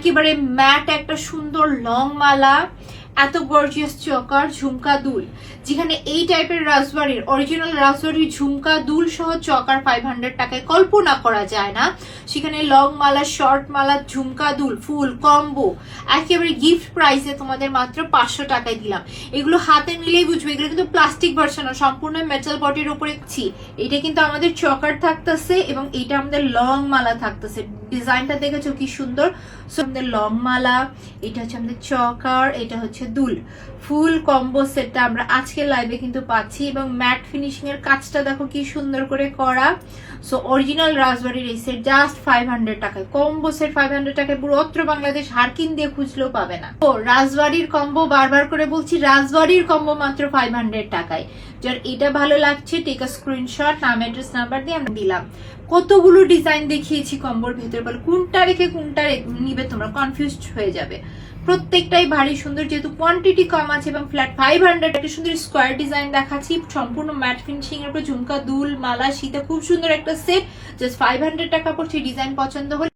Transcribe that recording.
একেবারে ম্যাট একটা সুন্দর লং মালা, এত গর্জিয়াস চকার ঝুমকা দুল, যেখানে এই টাইপের রাজবাড়ির অরিজিনাল রাজবাড়ির ঝুমকা দুল সহ চকার 500 টাকায় কল্পনা করা যায় না। সেখানে লং মালা, শর্ট মালা, ঝুমকা দুল, ফুল কম্বো একেবারে গিফট প্রাইসে তোমাদের মাত্র 500 টাকায় দিলাম। এগুলো হাতে নিলেই বুঝবে এগুলো কিন্তু প্লাস্টিক ভার্সন, সম্পূর্ণ মেটাল বডির উপরে। এটা কিন্তু আমাদের চকার থাকতেছে এবং এটা আমাদের লং মালা থাকতেছে। ডিজাইনটা দেখেছো কি সুন্দর। আমাদের লং মালা, এটা হচ্ছে আমাদের চকার, এটা হচ্ছে দুল, ফুল কম্বো সেটটা আমরা আজকের লাইভে কিন্তু পাচ্ছি। এবং ম্যাট ফিনিশিং এর কাজটা দেখো কি সুন্দর করে করা। সো অরিজিনাল রাজবাড়ির এই সেট জাস্ট 500 টাকায়, কম্বো সেট 500 টাকায় পুরো অত্র বাংলাদেশ হারকিন দিয়ে খুঁজলেও পাবে না। ও রাজবাড়ির কম্বো, বারবার করে বলছি রাজবাড়ির কম্বো মাত্র 500 টাকায়। যার এটা ভালো লাগছে টেক আ স্ক্রিনশট, নাম অ্যাড্রেস নাম্বার দিয়ে আমরা দিলাম। কতগুলো ডিজাইন দেখিয়েছি কম্বোর ভিতরে, বলে কোনটা রেখে কোনটা নিবে তোমরা কনফিউজড হয়ে যাবে। প্রত্যেকটাই ভারী সুন্দর, যেহেতু কোয়ান্টিটি কম আছে এবং ফ্ল্যাট 500 একটা সুন্দর স্কোয়ার ডিজাইন দেখাচ্ছি সম্পূর্ণ ম্যাট ফিনিশিং এর উপর ঝুমকা দুল মালা শীতে খুব সুন্দর একটা সেট, জাস্ট 500 টাকা পড়ছে। ডিজাইন পছন্দ হলে